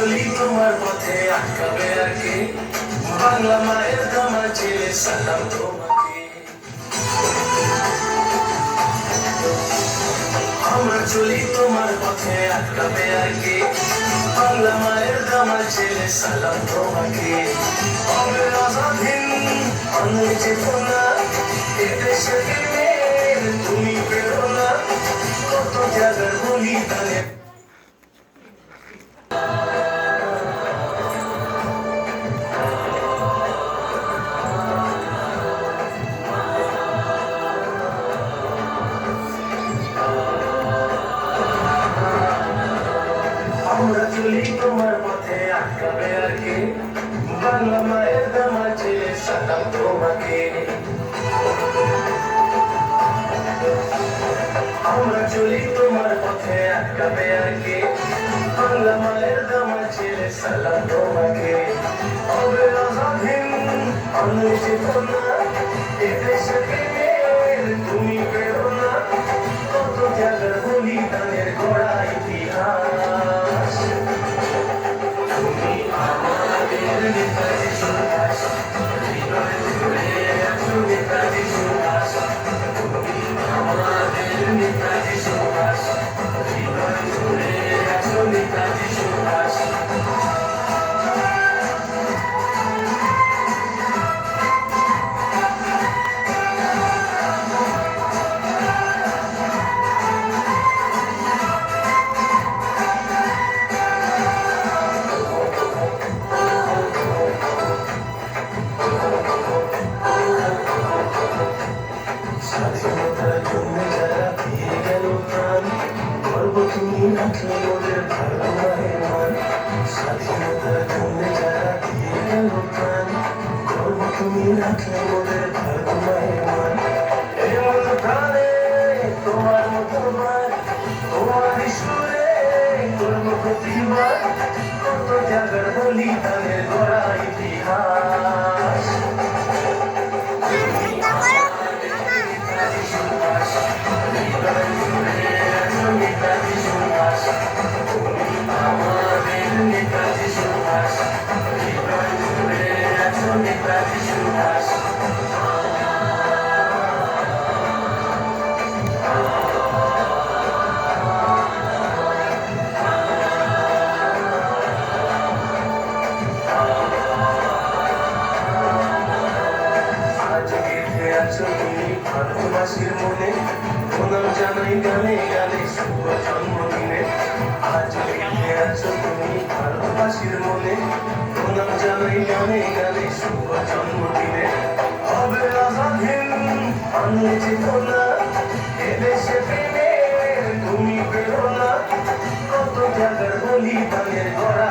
চলি তোমার পথে আটকাবে আর কে? বাংলা মায়ের দামা ছেলে সালাম তোমাকে। আমরা চলি তোমার পথে আটকাবে আর কে? বাংলা মায়ের দামা ছেলে সালাম তোমাকে। হবে আজাদিন অনেক চেতনা, এদেশে দিনের তুমি প্রেরণা, কত জায়গার বলিদানে। আমরা চলি তোমার পথে আটকাবে আর কে? বাংলা মায়ের দামা ছেলে সালাম তোমাকে। আমরা চলি তোমার পথে আটকাবে আর কে? বাংলা মায়ের দামা ছেলে সালাম তোমাকে। হবে আজাদিন অনেক চেতনা, এদেশে দিনের তুমি প্রেরণা, কত জায়গার বলিদানের গড়া ইতিহাস। তুমি আমাদের নেতাজি সুভাষ, হৃদয় জুড়ে আছো নেতাজি সুভাষ। তুমি আমাদের নেতাজি সুভাষ, হৃদয় জুড়ে আছো নেতাজি সুভাষ। স্বাধীনতার জন্য যারা দিয়ে গেল প্রাণ, গর্ব তুমি রাখলে ওদের ভালো মায়ের মান। স্বাধীনতার জন্য যারা দিয়ে গেল প্রাণ, গর্ব তুমি রাখলে ওদের ভালো মায়ের মান। এমন প্রাণে তোমার মতো মান, তোমার সুরে করব প্রতিবার, কত জায়গার বলিদানের গড়া ইতিহাস। ভারতবাসীর মনে প্রণাম জানাই গানে গানে শুভ জন্মদিনে। আজ লিখে আছো তুমি ভারতবাসীর মনে, প্রণাম জানাই গানে গানে শুভ জন্মদিনে। হবে আজাদিন অনেক চেতনা, এদেশে প্রেমের তুমি প্রেরণা, কত জায়গার বলিদানের গড়া